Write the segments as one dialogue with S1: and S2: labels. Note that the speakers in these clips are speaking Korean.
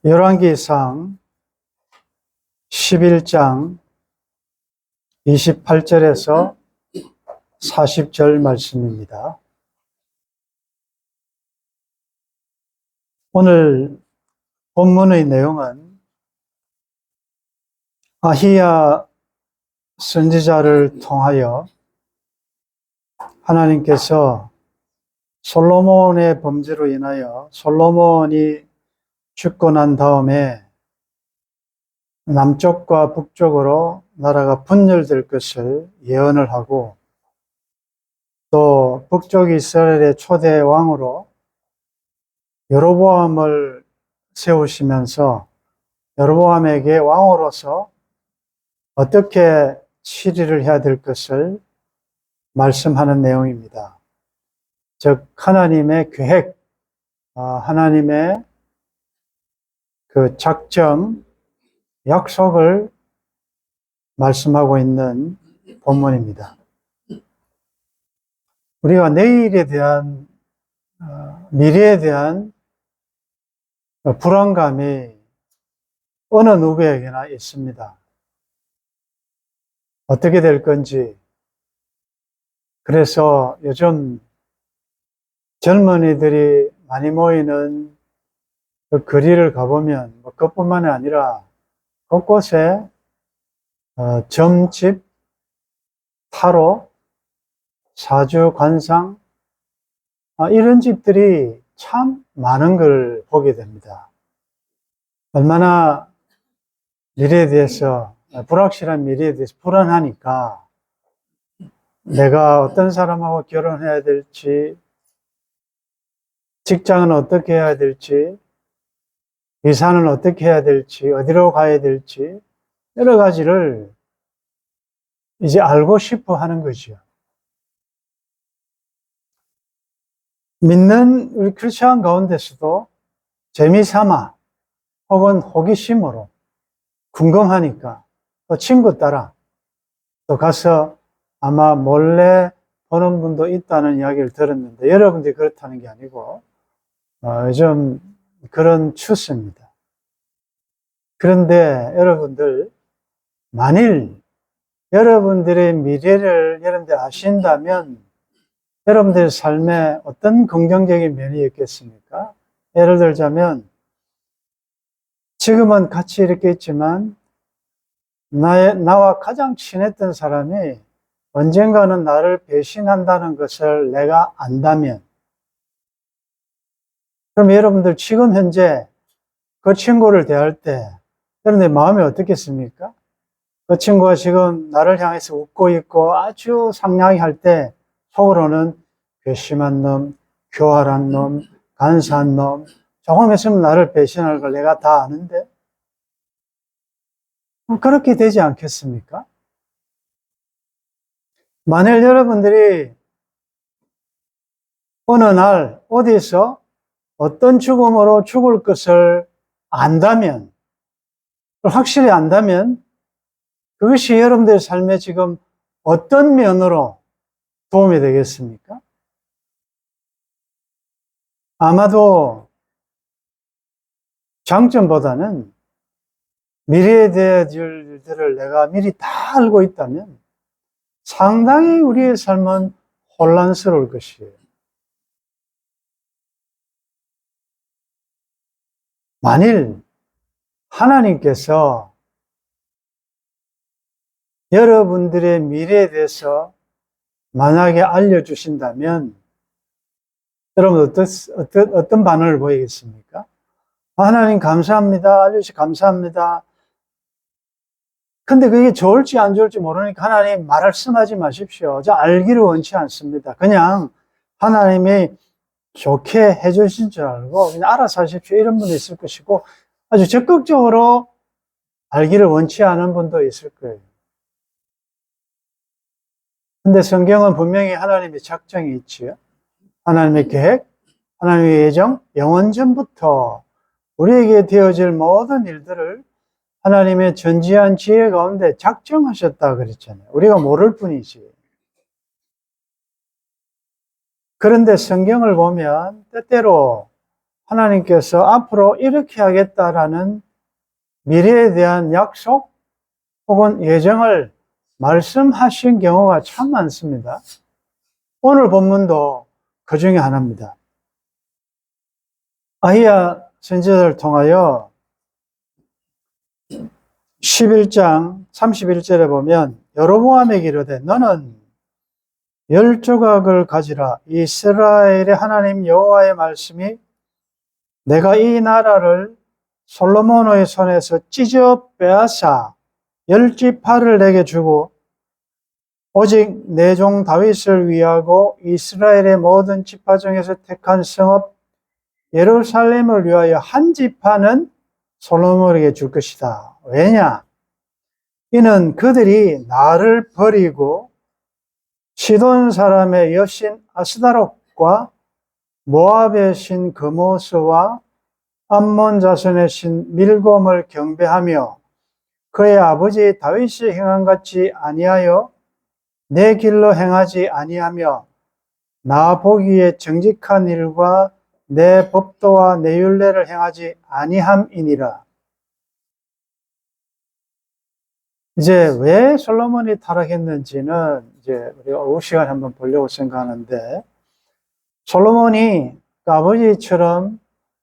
S1: 열왕기상 11장 28절에서 40절 말씀입니다. 오늘 본문의 내용은 아히야 선지자를 통하여 하나님께서 솔로몬의 범죄로 인하여 솔로몬이 죽고 난 다음에 남쪽과 북쪽으로 나라가 분열될 것을 예언을 하고, 또 북쪽 이스라엘의 초대 왕으로 여로보암을 세우시면서 여로보암에게 왕으로서 어떻게 치리를 해야 될 것을 말씀하는 내용입니다. 즉 하나님의 계획, 하나님의 그 작정, 약속을 말씀하고 있는 본문입니다. 우리가 내일에 대한, 미래에 대한 불안감이 어느 누구에게나 있습니다. 어떻게 될 건지. 그래서 요즘 젊은이들이 많이 모이는 그 거리를 가보면 그것뿐만이 아니라 곳곳에 점집, 타로, 사주, 관상, 이런 집들이 참 많은 걸 보게 됩니다. 얼마나 미래에 대해서, 불확실한 미래에 대해서 불안하니까 내가 어떤 사람하고 결혼해야 될지, 직장은 어떻게 해야 될지, 이사는 어떻게 해야 될지, 어디로 가야 될지, 여러 가지를 이제 알고 싶어 하는 거죠. 믿는 우리 크리스천 가운데서도 재미삼아 혹은 호기심으로 궁금하니까 또 친구 따라 또 가서 아마 몰래 보는 분도 있다는 이야기를 들었는데, 여러분들이 그렇다는 게 아니고 요즘 그런 추세입니다. 그런데 여러분들, 만일 여러분들의 미래를 여러분들 아신다면 여러분들의 삶에 어떤 긍정적인 면이 있겠습니까? 예를 들자면, 지금은 같이 이렇게 있지만 나와 가장 친했던 사람이 언젠가는 나를 배신한다는 것을 내가 안다면, 그럼 여러분들 지금 현재 그 친구를 대할 때 여러분들 마음이 어떻겠습니까? 그 친구가 지금 나를 향해서 웃고 있고 아주 상냥히 할 때 속으로는 괘씸한 놈, 교활한 놈, 간사한 놈, 조금 있으면 나를 배신할 걸 내가 다 아는데, 그렇게 되지 않겠습니까? 만일 여러분들이 어느 날 어디서 어떤 죽음으로 죽을 것을 안다면, 확실히 안다면 그것이 여러분들의 삶에 지금 어떤 면으로 도움이 되겠습니까? 아마도 장점보다는 미래에 대해질 일들을 내가 미리 다 알고 있다면 상당히 우리의 삶은 혼란스러울 것이에요. 만일 하나님께서 여러분들의 미래에 대해서 만약에 알려주신다면 여러분 어떤 반응을 보이겠습니까? 하나님 감사합니다. 알려주셔서 감사합니다. 근데 그게 좋을지 안 좋을지 모르니까 하나님 말씀하지 마십시오. 저 알기를 원치 않습니다. 그냥 하나님이 좋게 해주신 줄 알고 그냥 알아서 하십시오. 이런 분도 있을 것이고, 아주 적극적으로 알기를 원치 않은 분도 있을 거예요. 근데 성경은 분명히 하나님의 작정이 있지요. 하나님의 계획, 하나님의 예정, 영원 전부터 우리에게 되어질 모든 일들을 하나님의 전지한 지혜 가운데 작정하셨다 그랬잖아요. 우리가 모를 뿐이지. 그런데 성경을 보면 때때로 하나님께서 앞으로 이렇게 하겠다라는 미래에 대한 약속 혹은 예정을 말씀하신 경우가 참 많습니다. 오늘 본문도 그 중에 하나입니다. 아히야 선지자를 통하여 11장 31절에 보면 여로보암에게 이르되 너는 10조각을 가지라. 이스라엘의 하나님 여호와의 말씀이 내가 이 나라를 솔로몬의 손에서 찢어 빼앗아 10지파를 내게 주고 오직 내 종 다윗을 위하고 이스라엘의 모든 지파 중에서 택한 성읍 예루살렘을 위하여 한 지파는 솔로몬에게 줄 것이다. 왜냐? 이는 그들이 나를 버리고 시돈 사람의 여신 아스다롯과 모압의 신 그모스와 암몬 자손의 신 밀곰을 경배하며 그의 아버지 다윗이 행한 같이 아니하여 내 길로 행하지 아니하며 나 보기에 정직한 일과 내 법도와 내 율례를 행하지 아니함이니라. 이제 왜 솔로몬이 타락했는지는 이제 우리가 오후 시간에 한번 보려고 생각하는데, 솔로몬이 아버지처럼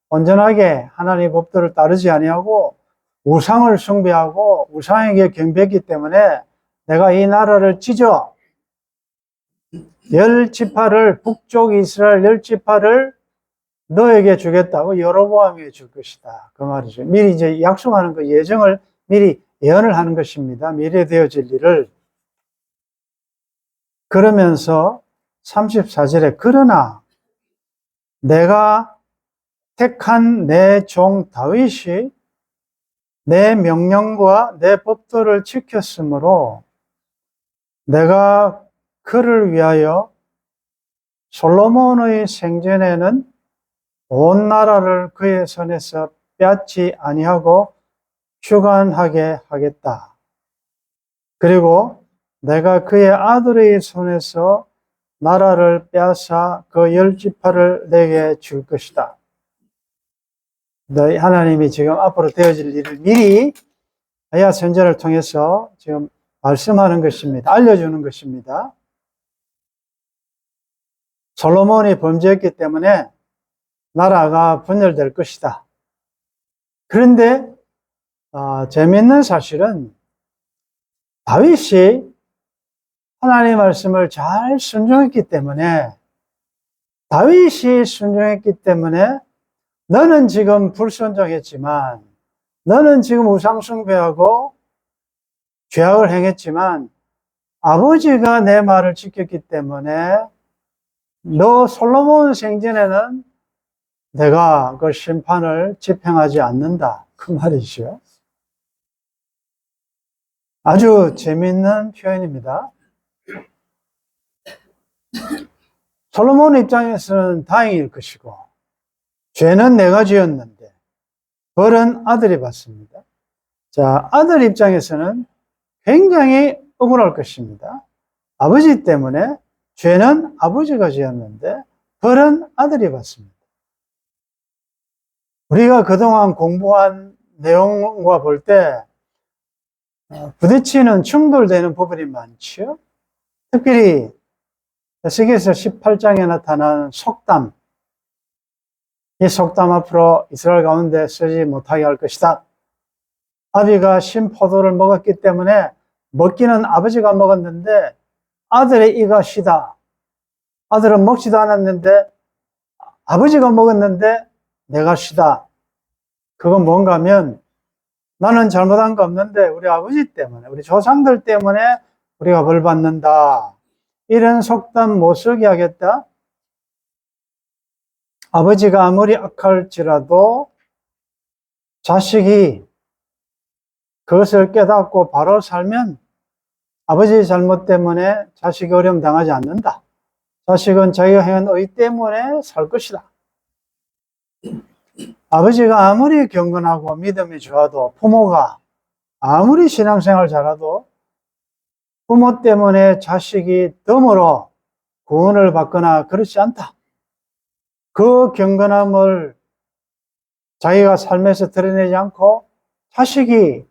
S1: 온전하게 하나님의 법도를 따르지 아니하고 우상을 숭배하고 우상에게 경배했기 때문에 내가 이 나라를 찢어 10지파를 북쪽 이스라엘 10지파를 너에게 주겠다고 여로보암에게 줄 것이다. 그 말이죠. 미리 이제 약속하는 그 예정을 미리 예언을 하는 것입니다. 미래 되어질 일을. 그러면서 34절에 그러나 내가 택한 내 종 다윗이 내 명령과 내 법도를 지켰으므로 내가 그를 위하여 솔로몬의 생전에는 온 나라를 그의 손에서 빼앗지 아니하고 주관하게 하겠다. 그리고 내가 그의 아들의 손에서 나라를 빼앗아 그 10지파를 내게 줄 것이다. 하나님이 지금 앞으로 되어질 일을 미리 아히야 선지자를 통해서 지금 말씀하는 것입니다. 알려주는 것입니다. 솔로몬이 범죄했기 때문에 나라가 분열될 것이다. 그런데 재미있는 사실은 다윗이 하나님의 말씀을 잘 순종했기 때문에, 다윗이 순종했기 때문에 너는 지금 불순종했지만, 너는 지금 우상숭배하고 죄악을 행했지만 아버지가 내 말을 지켰기 때문에 너 솔로몬 생전에는 내가 그 심판을 집행하지 않는다. 그 말이죠. 아주 재미있는 표현입니다. 솔로몬 입장에서는 다행일 것이고 죄는 내가 지었는데 벌은 아들이 받습니다. 자, 아들 입장에서는 굉장히 억울할 것입니다. 아버지 때문에 죄는 아버지가 지었는데 벌은 아들이 받습니다. 우리가 그동안 공부한 내용과 볼 때 부딪히는 충돌되는 부분이 많죠. 특별히 에스겔서 18장에 나타나는 속담, 이 속담 앞으로 이스라엘 가운데 쓰지 못하게 할 것이다. 아비가 신포도를 먹었기 때문에 먹기는 아버지가 먹었는데 아들의 이가 시다. 아들은 먹지도 않았는데 아버지가 먹었는데 내가 시다. 그건 뭔가 하면 나는 잘못한 거 없는데 우리 아버지 때문에, 우리 조상들 때문에 우리가 벌 받는다. 이런 속담 못 쓰게 하겠다. 아버지가 아무리 악할지라도 자식이 그것을 깨닫고 바로 살면 아버지의 잘못 때문에 자식이 어려움 당하지 않는다. 자식은 자기가 행한 의 때문에 살 것이다. 아버지가 아무리 경건하고 믿음이 좋아도, 부모가 아무리 신앙생활 잘해도 부모 때문에 자식이 덤으로 구원을 받거나 그렇지 않다. 그 경건함을 자기가 삶에서 드러내지 않고 자식이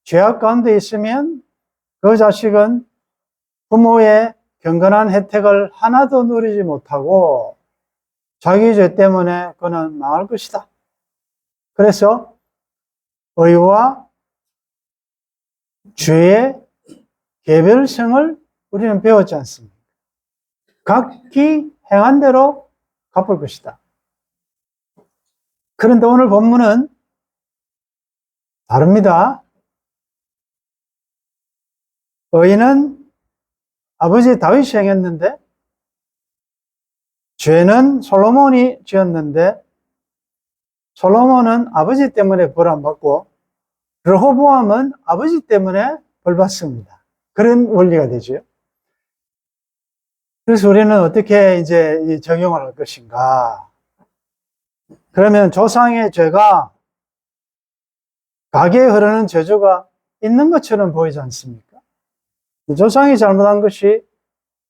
S1: 죄악 가운데 있으면 그 자식은 부모의 경건한 혜택을 하나도 누리지 못하고 자기 죄 때문에 그는 망할 것이다. 그래서 의와 죄의 개별성을 우리는 배웠지 않습니까? 각기 행한 대로 갚을 것이다. 그런데 오늘 본문은 다릅니다. 의는 아버지 다윗이 행했는데 죄는 솔로몬이 지었는데 솔로몬은 아버지 때문에 벌 안 받고 르호보암은 아버지 때문에 벌 받습니다. 그런 원리가 되죠. 그래서 우리는 어떻게 이제 적용을 할 것인가? 그러면 조상의 죄가 가게에 흐르는 저주가 있는 것처럼 보이지 않습니까? 조상이 잘못한 것이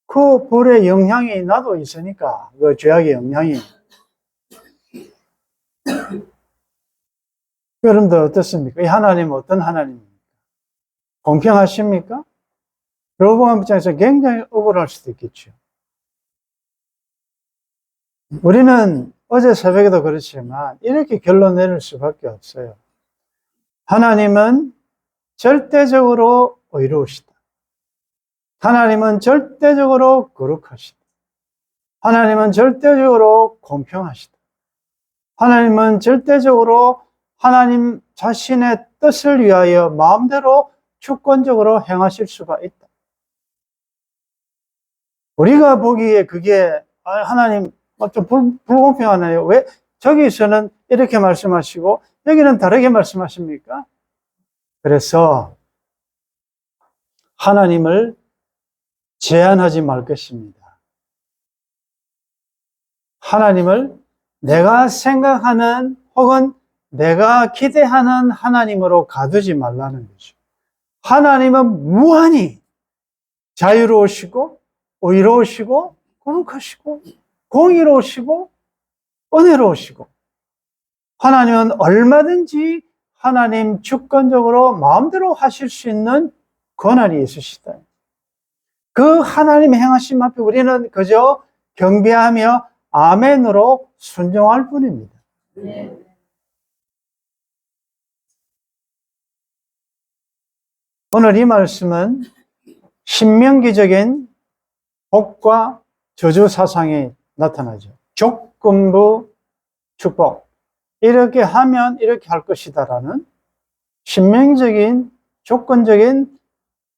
S1: 그 벌의 영향이 나도 있으니까, 그 죄악의 영향이. 여러분들 어떻습니까? 이 하나님은 어떤 하나님입니까? 공평하십니까? 르호보암 입장에서 굉장히 억울할 수도 있겠죠. 우리는 어제 새벽에도 그렇지만 이렇게 결론 내릴 수밖에 없어요. 하나님은 절대적으로 의로우시다. 하나님은 절대적으로 거룩하시다. 하나님은 절대적으로 공평하시다. 하나님은 절대적으로 하나님 자신의 뜻을 위하여 마음대로 주권적으로 행하실 수가 있다. 우리가 보기에 그게 하나님 좀 불공평하네요. 왜 저기서는 이렇게 말씀하시고 여기는 다르게 말씀하십니까? 그래서 하나님을 제한하지 말 것입니다. 하나님을 내가 생각하는 혹은 내가 기대하는 하나님으로 가두지 말라는 거죠. 하나님은 무한히 자유로우시고 의로우시고 거룩하시고 공의로우시고 은혜로우시고 하나님은 얼마든지 하나님 주권적으로 마음대로 하실 수 있는 권한이 있으시다. 그 하나님 행하심 앞에 우리는 그저 경배하며 아멘으로 순종할 뿐입니다. 네. 오늘 이 말씀은 신명기적인 복과 저주 사상이 나타나죠. 조건부 축복. 이렇게 하면 이렇게 할 것이다라는 신명적인 조건적인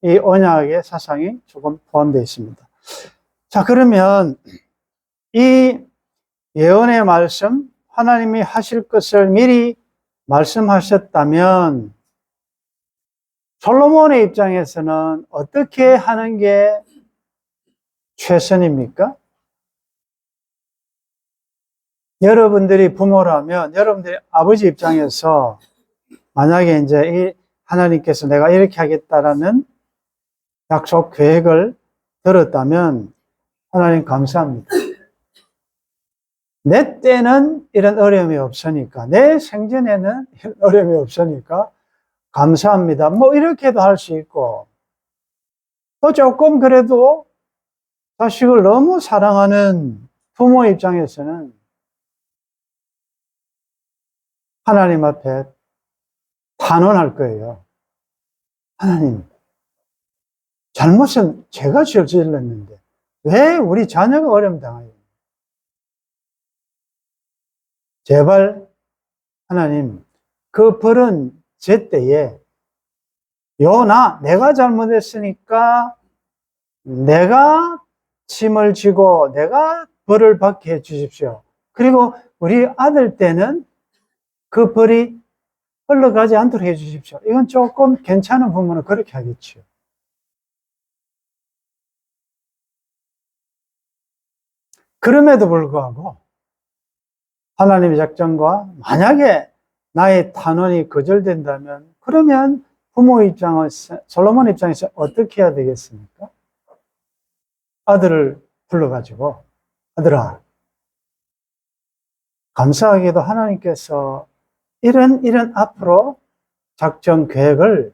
S1: 이 언약의 사상이 조금 포함되어 있습니다. 자, 그러면 이 예언의 말씀, 하나님이 하실 것을 미리 말씀하셨다면 솔로몬의 입장에서는 어떻게 하는 게 최선입니까? 여러분들이 부모라면 여러분들이 아버지 입장에서 만약에 이제 이 하나님께서 내가 이렇게 하겠다라는 약속 계획을 들었다면 하나님 감사합니다. 내 때는 이런 어려움이 없으니까, 내 생전에는 이런 어려움이 없으니까 감사합니다. 뭐 이렇게도 할 수 있고, 또 조금 그래도 자식을 너무 사랑하는 부모 입장에서는 하나님 앞에 탄원할 거예요. 하나님, 잘못은 제가 저질렀는데 왜 우리 자녀가 어려움 당해요? 제발 하나님, 그 벌은 제 때에 내가 잘못했으니까 내가 짐을 지고 내가 벌을 받게 해 주십시오. 그리고 우리 아들 때는 그 벌이 흘러가지 않도록 해 주십시오. 이건 조금 괜찮은 부모는 그렇게 하겠죠. 그럼에도 불구하고 하나님의 작정과 만약에 나의 탄원이 거절된다면 그러면 부모 입장에서, 솔로몬 입장에서 어떻게 해야 되겠습니까? 아들을 불러가지고 아들아, 감사하게도 하나님께서 이런 앞으로 작전 계획을,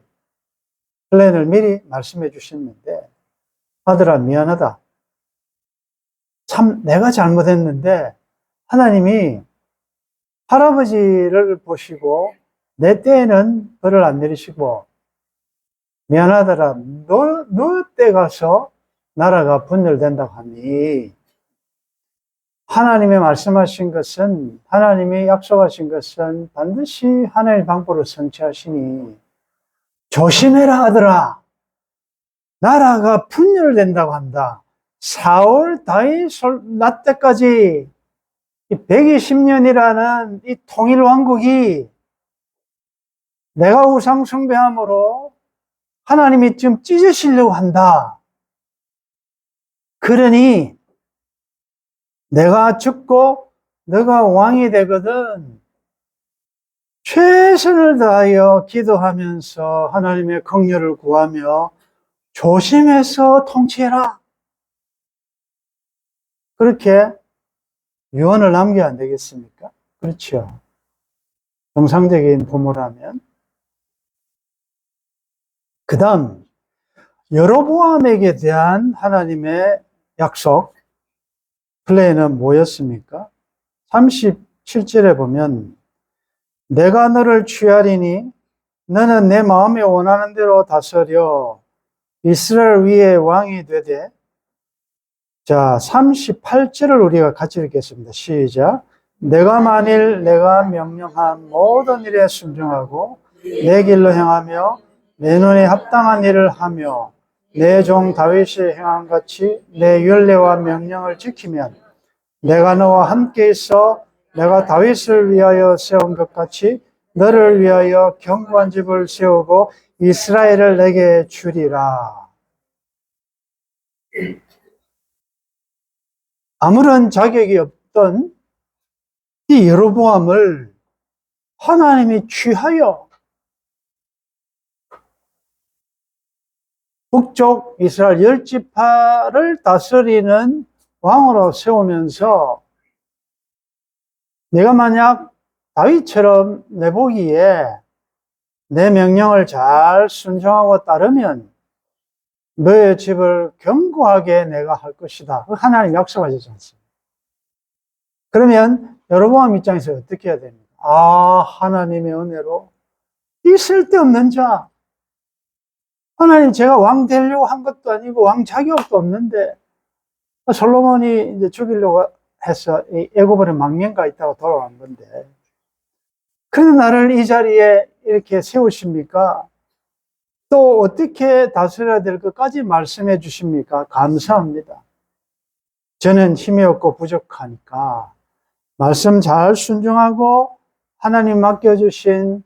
S1: 플랜을 미리 말씀해 주셨는데, 아들아, 미안하다. 참, 내가 잘못했는데, 하나님이 할아버지를 보시고, 내 때에는 벌을 안 내리시고, 미안하더라. 너 때 가서 나라가 분열된다고 하니, 하나님이 말씀하신 것은, 하나님이 약속하신 것은 반드시 하나님의 방법으로 성취하시니, 조심해라, 아들아. 나라가 분열된다고 한다. 사울, 다윗, 나 때까지 120년이라는 이 통일왕국이 내가 우상 숭배함으로 하나님이 지금 찢으시려고 한다. 그러니 내가 죽고 너가 왕이 되거든 최선을 다하여 기도하면서 하나님의 긍휼을 구하며 조심해서 통치해라. 그렇게 유언을 남겨야 안 되겠습니까? 그렇죠. 정상적인 부모라면. 그 다음, 여로보암에게 대한 하나님의 약속, 플랜은 뭐였습니까? 37절에 보면, 내가 너를 취하리니 너는 내 마음에 원하는 대로 다스려 이스라엘 위에 왕이 되되. 자, 38절을 우리가 같이 읽겠습니다. 시작. 내가 만일 내가 명령한 모든 일에 순종하고 내 길로 행하며 내 눈에 합당한 일을 하며 내 종 다윗이 행한 같이 내 율례와 명령을 지키면 내가 너와 함께 있어 내가 다윗을 위하여 세운 것 같이 너를 위하여 견고한 집을 세우고 이스라엘을 내게 주리라. 아무런 자격이 없던 이 여로보암을 하나님이 취하여 북쪽 이스라엘 10지파를 다스리는 왕으로 세우면서 내가 만약 다윗처럼 내 보기에 내 명령을 잘 순종하고 따르면 너의 집을 견고하게 내가 할 것이다. 하나님 약속하셨지 않습니까? 그러면 여로보암 입장에서 어떻게 해야 됩니까? 하나님의 은혜로 이 쓸데없는 자, 하나님 제가 왕 되려고 한 것도 아니고 왕 자격도 없는데 솔로몬이 이제 죽이려고 해서 애굽으로 망명가 있다가 돌아간 건데 그런 나를 이 자리에 이렇게 세우십니까? 또 어떻게 다스려야 될 것까지 말씀해 주십니까? 감사합니다. 저는 힘이 없고 부족하니까 말씀 잘 순종하고 하나님 맡겨주신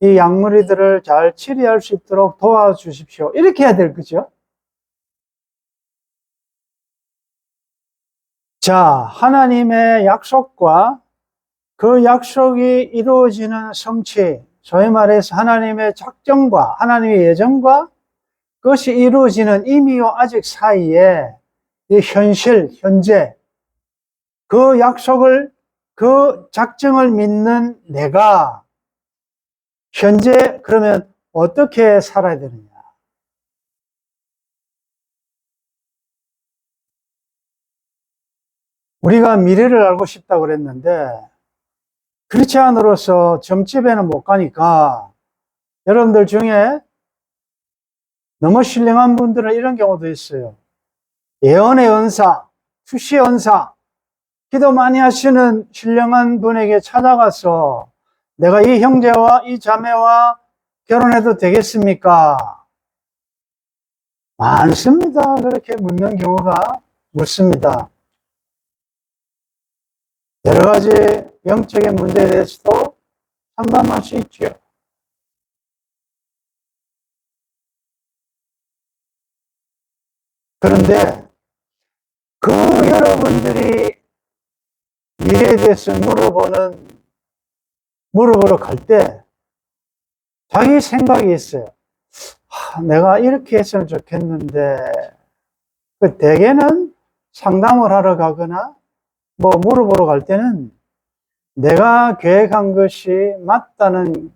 S1: 이 양무리들을 잘 치리할 수 있도록 도와주십시오. 이렇게 해야 될 거죠. 자, 하나님의 약속과 그 약속이 이루어지는 성취, 소위 말해서 하나님의 작정과 하나님의 예정과 그것이 이루어지는 이미와 아직 사이에 이 현실, 현재, 그 약속을, 그 작정을 믿는 내가 현재 그러면 어떻게 살아야 되느냐? 우리가 미래를 알고 싶다고 그랬는데 그렇지 않으로서 점집에는 못 가니까 여러분들 중에 너무 신령한 분들은 이런 경우도 있어요. 예언의 은사, 수시의 은사, 기도 많이 하시는 신령한 분에게 찾아가서 내가 이 형제와 이 자매와 결혼해도 되겠습니까? 많습니다. 그렇게 묻는 경우가 묻습니다. 여러 가지 영적인 문제에 대해서도 상담할 수 있죠. 그런데 그 여러분들이 미래에 대해서 물어보러 갈 때 자기 생각이 있어요. 내가 이렇게 했으면 좋겠는데, 대개는 상담을 하러 가거나 뭐 물어보러 갈 때는 내가 계획한 것이 맞다는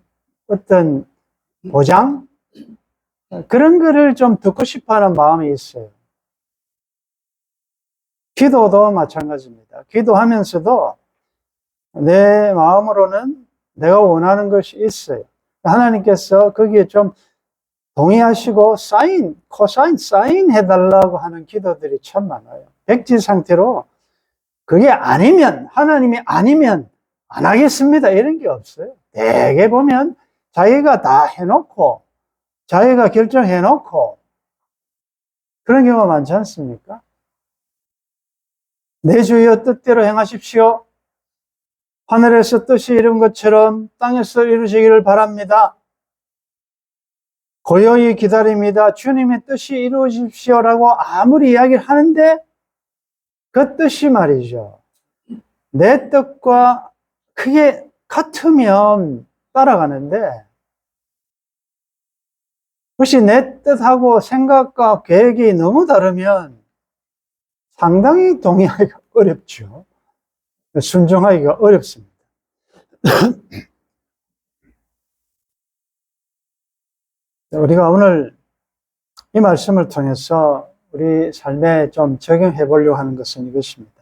S1: 어떤 보장? 그런 거를 좀 듣고 싶어 하는 마음이 있어요. 기도도 마찬가지입니다. 기도하면서도 내 마음으로는 내가 원하는 것이 있어요. 하나님께서 거기에 좀 동의하시고 코사인, 사인 해달라고 하는 기도들이 참 많아요. 백지 상태로 그게 아니면, 하나님이 아니면 안 하겠습니다. 이런 게 없어요. 대개 보면 자기가 다 해놓고, 자기가 결정해놓고, 그런 경우가 많지 않습니까? 내 주여 뜻대로 행하십시오. 하늘에서 뜻이 이룬 것처럼 땅에서 이루시기를 바랍니다. 고요히 기다립니다. 주님의 뜻이 이루어지십시오라고 아무리 이야기를 하는데 그 뜻이 말이죠. 내 뜻과 크게 같으면 따라가는데 혹시 내 뜻하고 생각과 계획이 너무 다르면 상당히 동의하기가 어렵죠. 순종하기가 어렵습니다. 우리가 오늘 이 말씀을 통해서 우리 삶에 좀 적용해 보려고 하는 것은 이것입니다.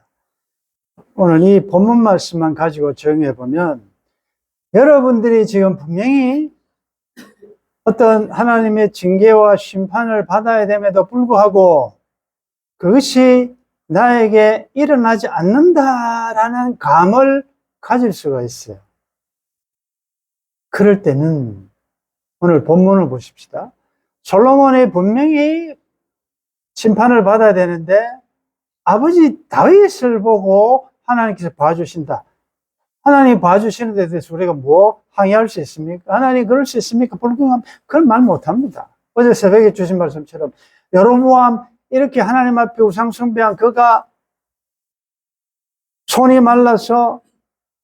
S1: 오늘 이 본문 말씀만 가지고 적용해 보면 여러분들이 지금 분명히 어떤 하나님의 징계와 심판을 받아야 됨에도 불구하고 그것이 나에게 일어나지 않는다라는 감을 가질 수가 있어요. 그럴 때는 오늘 본문을 보십시다. 솔로몬이 분명히 심판을 받아야 되는데 아버지 다윗을 보고 하나님께서 봐주신다. 하나님 봐주시는 데 대해서 우리가 뭐 항의할 수 있습니까? 하나님 그럴 수 있습니까? 불공감 그런 말 못합니다. 어제 새벽에 주신 말씀처럼 여로보암 이렇게 하나님 앞에 우상 숭배한 그가 손이 말라서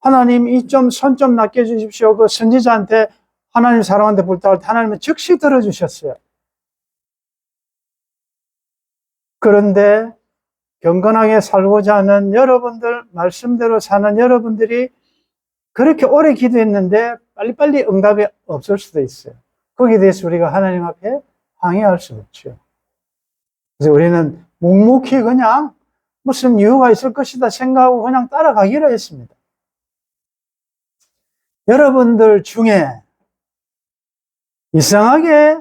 S1: 하나님 이 좀 손 좀 낫게 해주십시오. 그 선지자한테 하나님 사람한테 불타올 때 하나님은 즉시 들어주셨어요. 그런데 경건하게 살고자 하는 여러분들, 말씀대로 사는 여러분들이 그렇게 오래 기도했는데 빨리빨리 응답이 없을 수도 있어요. 거기에 대해서 우리가 하나님 앞에 항의할 수 없죠. 그래서 우리는 묵묵히 그냥 무슨 이유가 있을 것이다 생각하고 그냥 따라가기로 했습니다. 여러분들 중에 이상하게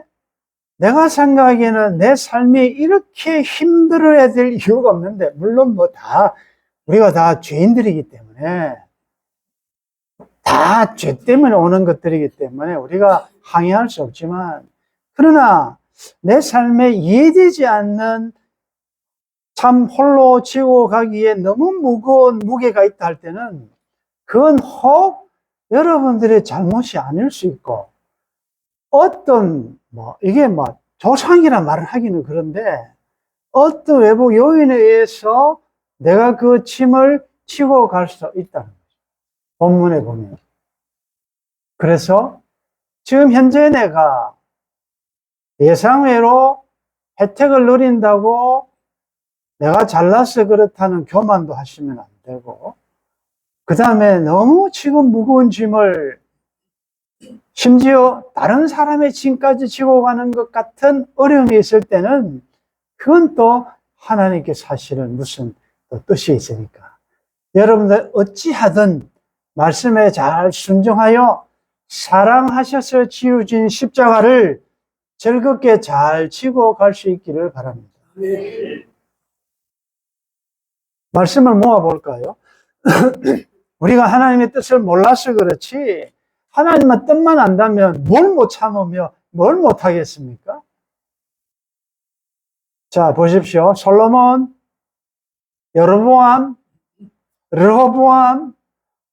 S1: 내가 생각하기에는 내 삶이 이렇게 힘들어야 될 이유가 없는데, 물론 우리가 다 죄인들이기 때문에, 다 죄 때문에 오는 것들이기 때문에 우리가 항의할 수 없지만, 그러나 내 삶에 이해되지 않는 참 홀로 지고 가기에 너무 무거운 무게가 있다 할 때는, 그건 혹 여러분들의 잘못이 아닐 수 있고, 이게 조상이란 말을 하기는 그런데, 어떤 외부 요인에 의해서 내가 그 짐을 치고 갈 수 있다는 거죠. 본문에 보면. 그래서 지금 현재 내가 예상외로 혜택을 누린다고 내가 잘나서 그렇다는 교만도 하시면 안 되고, 그 다음에 너무 지금 무거운 짐을 심지어 다른 사람의 짐까지 지고 가는 것 같은 어려움이 있을 때는 그건 또 하나님께 사실은 무슨 또 뜻이 있으니까 여러분들 어찌하든 말씀에 잘 순종하여 사랑하셔서 지우진 십자가를 즐겁게 잘 지고 갈 수 있기를 바랍니다. 네. 말씀을 모아볼까요? 우리가 하나님의 뜻을 몰라서 그렇지 하나님의 뜻만 안다면 뭘 못 참으며 뭘 못 하겠습니까? 자, 보십시오. 솔로몬, 여로보암, 르호보암,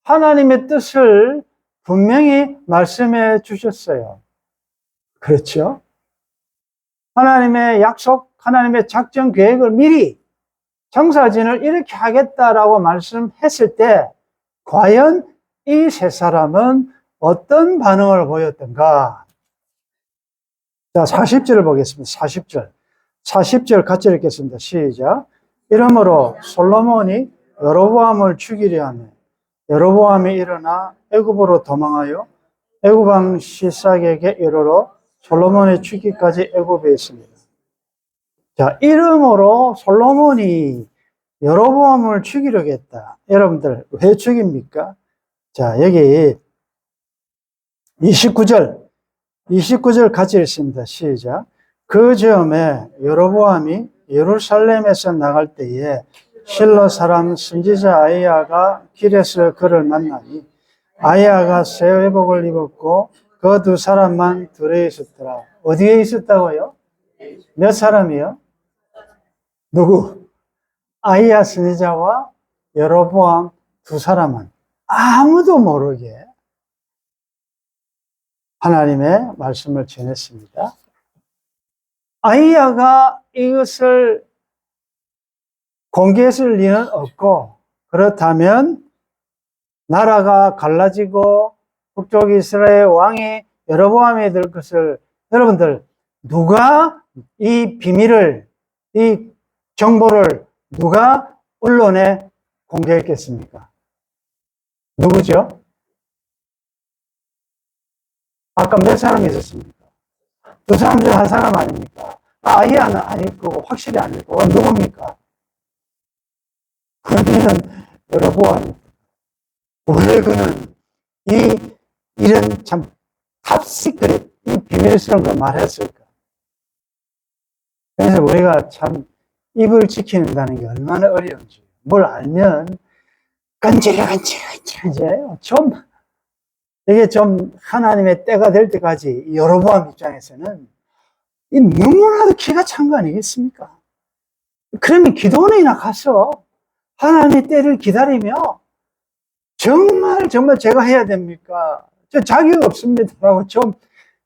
S1: 하나님의 뜻을 분명히 말씀해 주셨어요. 그렇죠? 하나님의 약속, 하나님의 작전 계획을 미리 정사진을 이렇게 하겠다라고 말씀했을 때 과연 이 세 사람은 어떤 반응을 보였던가? 자, 40절을 보겠습니다. 40절. 40절 같이 읽겠습니다. 시작. 이러므로 솔로몬이 여로보암을 죽이려 하며 여로보암이 일어나 애굽으로 도망하여 애굽 왕 시삭에게 이르러 솔로몬의 죽기까지 애굽에 있습니다. 자, 이름으로 솔로몬이 여로보암을 죽이려고 했다. 여러분들, 왜 죽입니까? 자, 여기 29절 같이 읽습니다. 시작. 그 즈음에 여로보암이 예루살렘에서 나갈 때에 실로 사람 선지자 아이야가 길에서 그를 만나니 아이야가 새 회복을 입었고 그 두 사람만 들에 있었더라. 어디에 있었다고요? 몇 사람이요? 누구? 아이야 선지자와 여로보암 두 사람은 아무도 모르게 하나님의 말씀을 전했습니다. 아이야가 이것을 공개했을 리는 없고, 그렇다면 나라가 갈라지고 북쪽 이스라엘 왕이 여로보암이 될 것을 여러분들 누가 이 비밀을, 이 정보를 누가 언론에 공개했겠습니까? 누구죠? 아까 몇 사람이 있었습니까? 두 사람 중 한 사람 아닙니까? 아이야는 아닐 거고 확실히 아닐 거고 누굽니까? 그는 여로보암입니다. 원래 그는 이런 참 탑시크릿, 이 비밀스러운 걸 말했을까? 그래서 우리가 참 입을 지키는다는 게 얼마나 어려운지 뭘 알면 간질간질해요. 이게 좀 하나님의 때가 될 때까지 여로보암 입장에서는 너무나도 기가 찬 거 아니겠습니까? 그러면 기도원이나 가서 하나님의 때를 기다리며 정말 제가 해야 됩니까? 저 자격 없습니다. 라고 좀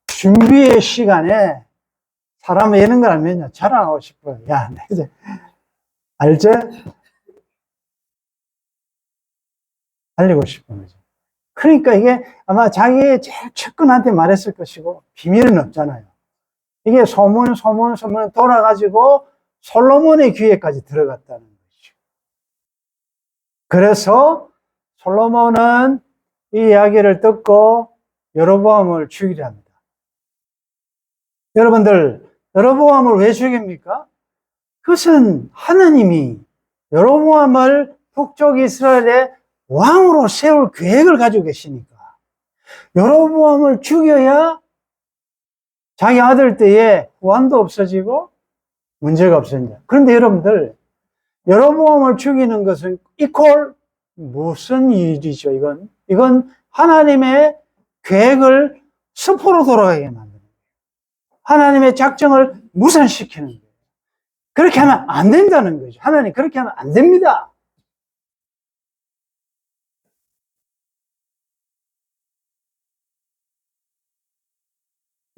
S1: 준비의 시간에 사람이 이런 걸 알면요. 자랑하고 싶어요. 야, 이제 알지? 알리고 싶은 거죠. 그러니까 이게 아마 자기의 제일 측근한테 말했을 것이고 비밀은 없잖아요. 이게 소문 돌아가지고 솔로몬의 귀에까지 들어갔다는 거죠. 그래서 솔로몬은 이 이야기를 듣고 여로보암을 죽이려 합니다. 여러분들, 여로보암을 왜 죽입니까? 그것은 하나님이 여로보암을 북쪽 이스라엘의 왕으로 세울 계획을 가지고 계시니까 여로보암을 죽여야 자기 아들 때에 후환도 없어지고 문제가 없어진다. 그런데 여러분들, 여로보암을 죽이는 것은 이퀄 무슨 일이죠? 이건 하나님의 계획을 수포로 돌아가게 만드는 거예요. 하나님의 작정을 무산시키는 거예요. 그렇게 하면 안 된다는 거죠. 하나님 그렇게 하면 안 됩니다.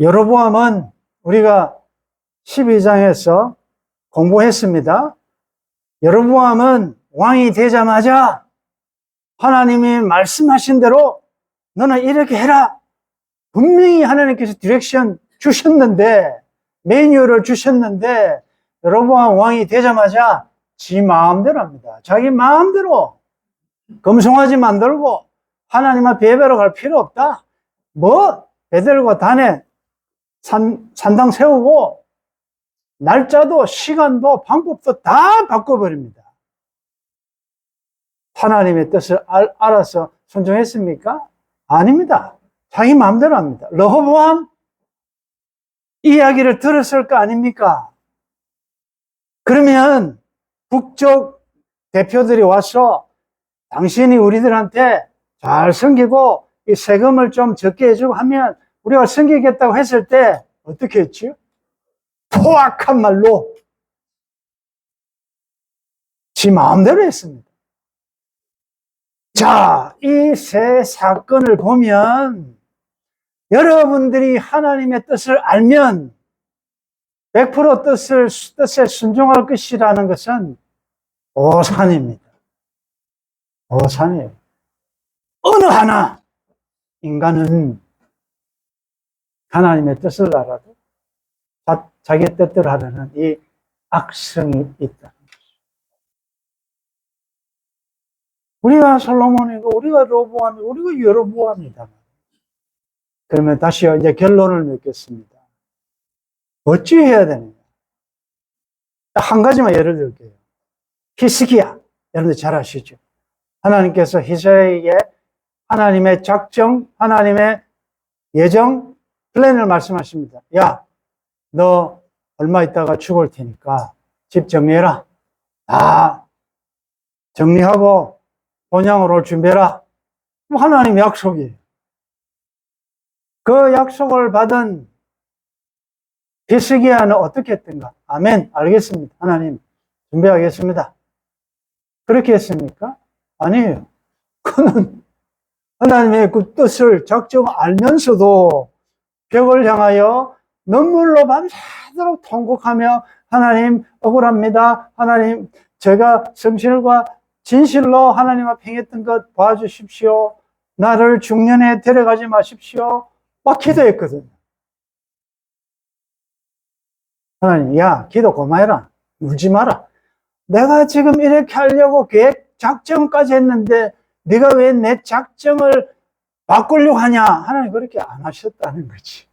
S1: 여로보암은 우리가 12장에서 공부했습니다. 여로보암은 왕이 되자마자 하나님이 말씀하신 대로 너는 이렇게 해라. 분명히 하나님께서 디렉션 주셨는데, 매뉴얼을 주셨는데, 여로보암 왕이 되자마자 지 마음대로 합니다. 자기 마음대로 금송아지 만들고 하나님 앞에 예배로 갈 필요 없다. 베델과 단에 산당 세우고 날짜도 시간도 방법도 다 바꿔버립니다. 하나님의 뜻을 알아서 순종했습니까? 아닙니다. 자기 마음대로 합니다. 르호보암 이 이야기를 들었을 거 아닙니까? 그러면 북쪽 대표들이 와서 당신이 우리들한테 잘 섬기고 이 세금을 좀 적게 해주고 하면 우리가 섬기겠다고 했을 때 어떻게 했지? 포악한 말로 지 마음대로 했습니다. 자, 이 세 사건을 보면 여러분들이 하나님의 뜻을 알면 100% 뜻에 순종할 것이라는 것은 오산입니다. 오산이에요. 어느 하나 인간은 하나님의 뜻을 알아도 자기 뜻대로 하려는 이 악성이 있다. 우리가 솔로몬이고, 우리가 로보암이고, 우리가 여로보암이다. 그러면 다시 이제 결론을 맺겠습니다. 어찌 해야 되느냐? 한 가지만 예를 들게요. 히스기야. 여러분들 잘 아시죠? 하나님께서 히스기야에게 하나님의 작정, 하나님의 예정, 플랜을 말씀하십니다. 야, 너 얼마 있다가 죽을 테니까 집 정리해라. 다 정리하고 본향으로 올 준비해라. 하나님 약속이에요. 그 약속을 받은 히스기야는 어떻게 했던가? 아멘. 알겠습니다. 하나님, 준비하겠습니다. 그렇게 했습니까? 아니에요. 그는 하나님의 그 뜻을, 작정을 알면서도 벽을 향하여 눈물로 밤새도록 통곡하며 하나님 억울합니다. 하나님, 제가 성실과 진실로 하나님 앞에 행했던 것 봐주십시오. 나를 중년에 데려가지 마십시오. 막 기도했거든요. 하나님, 야, 기도 그만해라. 울지 마라. 내가 지금 이렇게 하려고 계획, 작정까지 했는데 네가 왜 내 작정을 바꾸려고 하냐? 하나님 그렇게 안 하셨다는 거지.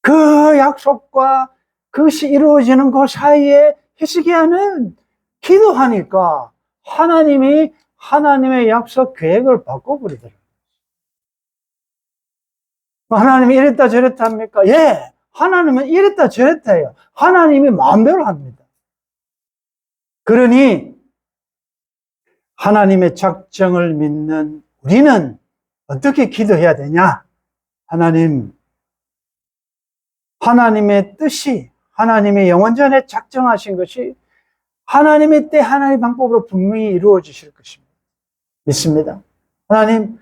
S1: 그 약속과 그것이 이루어지는 그 사이에 히스기야는 기도하니까 하나님이 하나님의 약속 계획을 바꿔버리더라고요. 하나님이 이랬다 저랬다 합니까? 예, 하나님은 이랬다 저랬다 해요. 하나님이 마음대로 합니다. 그러니 하나님의 작정을 믿는 우리는 어떻게 기도해야 되냐? 하나님의 뜻이, 하나님의 영원전에 작정하신 것이 하나님의 때 하나님의 방법으로 분명히 이루어지실 것입니다. 믿습니다. 하나님,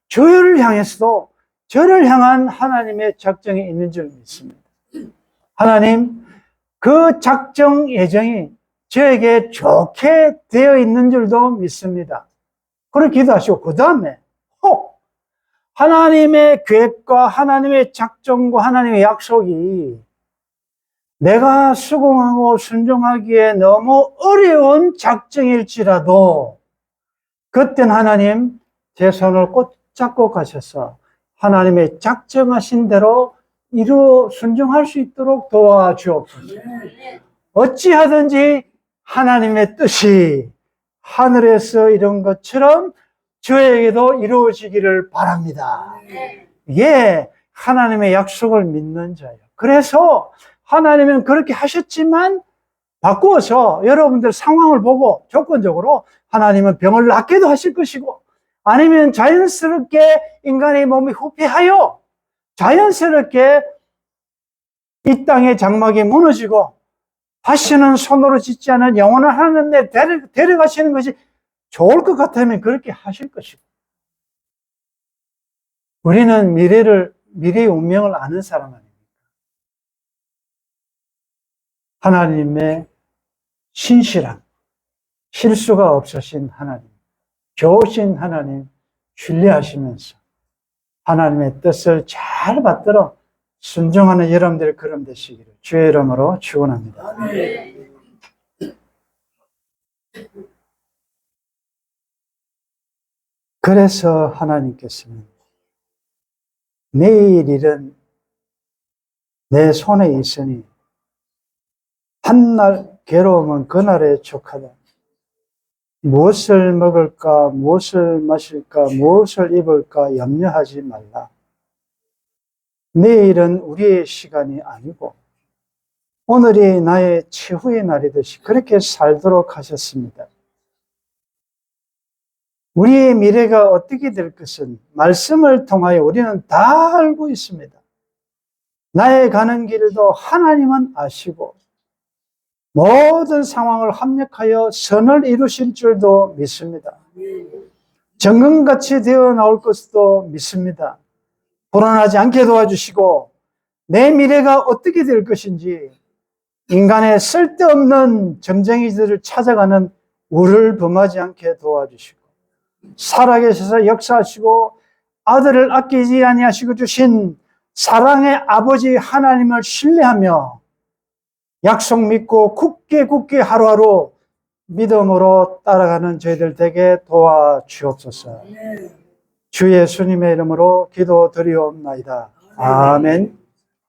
S1: 저를 향해서도 저를 향한 하나님의 작정이 있는 줄 믿습니다. 하나님, 그 작정 예정이 저에게 좋게 되어 있는 줄도 믿습니다. 그렇게 기도하시고, 그 다음에 하나님의 계획과 하나님의 작정과 하나님의 약속이 내가 수긍하고 순종하기에 너무 어려운 작정일지라도 그땐 하나님 제 손을 꼭 잡고 가셔서 하나님의 작정하신 대로 이루어 순종할 수 있도록 도와주옵소서. 어찌하든지 하나님의 뜻이 하늘에서 이룬 것처럼 저에게도 이루어지기를 바랍니다. 이게 하나님의 약속을 믿는 자예요. 그래서 하나님은 그렇게 하셨지만 바꾸어서 여러분들 상황을 보고 조건적으로 하나님은 병을 낫게도 하실 것이고 아니면 자연스럽게 인간의 몸이 후퇴하여 자연스럽게 이 땅의 장막이 무너지고 다시는 손으로 짓지 않은 영원한 하나님에 데려가시는 것이 좋을 것 같으면 그렇게 하실 것이고 우리는 미래의 운명을 아는 사람 아닙니까? 하나님의 신실한 실수가 없으신 하나님, 좋으신 하나님 신뢰하시면서 하나님의 뜻을 잘 받들어 순종하는 여러분들의 그럼 되시기를 주의 이름으로 축원합니다. 그래서 하나님께서는 내일 일은 내 손에 있으니 한날 괴로움은 그날에 족하다. 무엇을 먹을까, 무엇을 마실까, 무엇을 입을까 염려하지 말라. 내일은 우리의 시간이 아니고 오늘이 나의 최후의 날이듯이 그렇게 살도록 하셨습니다. 우리의 미래가 어떻게 될 것은 말씀을 통하여 우리는 다 알고 있습니다. 나의 가는 길도 하나님은 아시고 모든 상황을 합력하여 선을 이루실 줄도 믿습니다. 정금같이 되어 나올 것도 믿습니다. 불안하지 않게 도와주시고 내 미래가 어떻게 될 것인지 인간의 쓸데없는 점쟁이들을 찾아가는 우를 범하지 않게 도와주시고 살아계셔서 역사하시고 아들을 아끼지 아니하시고 주신 사랑의 아버지 하나님을 신뢰하며 약속 믿고 굳게 하루하루 믿음으로 따라가는 저희들 되게 도와주옵소서. 주 예수님의 이름으로 기도드리옵나이다. 아멘.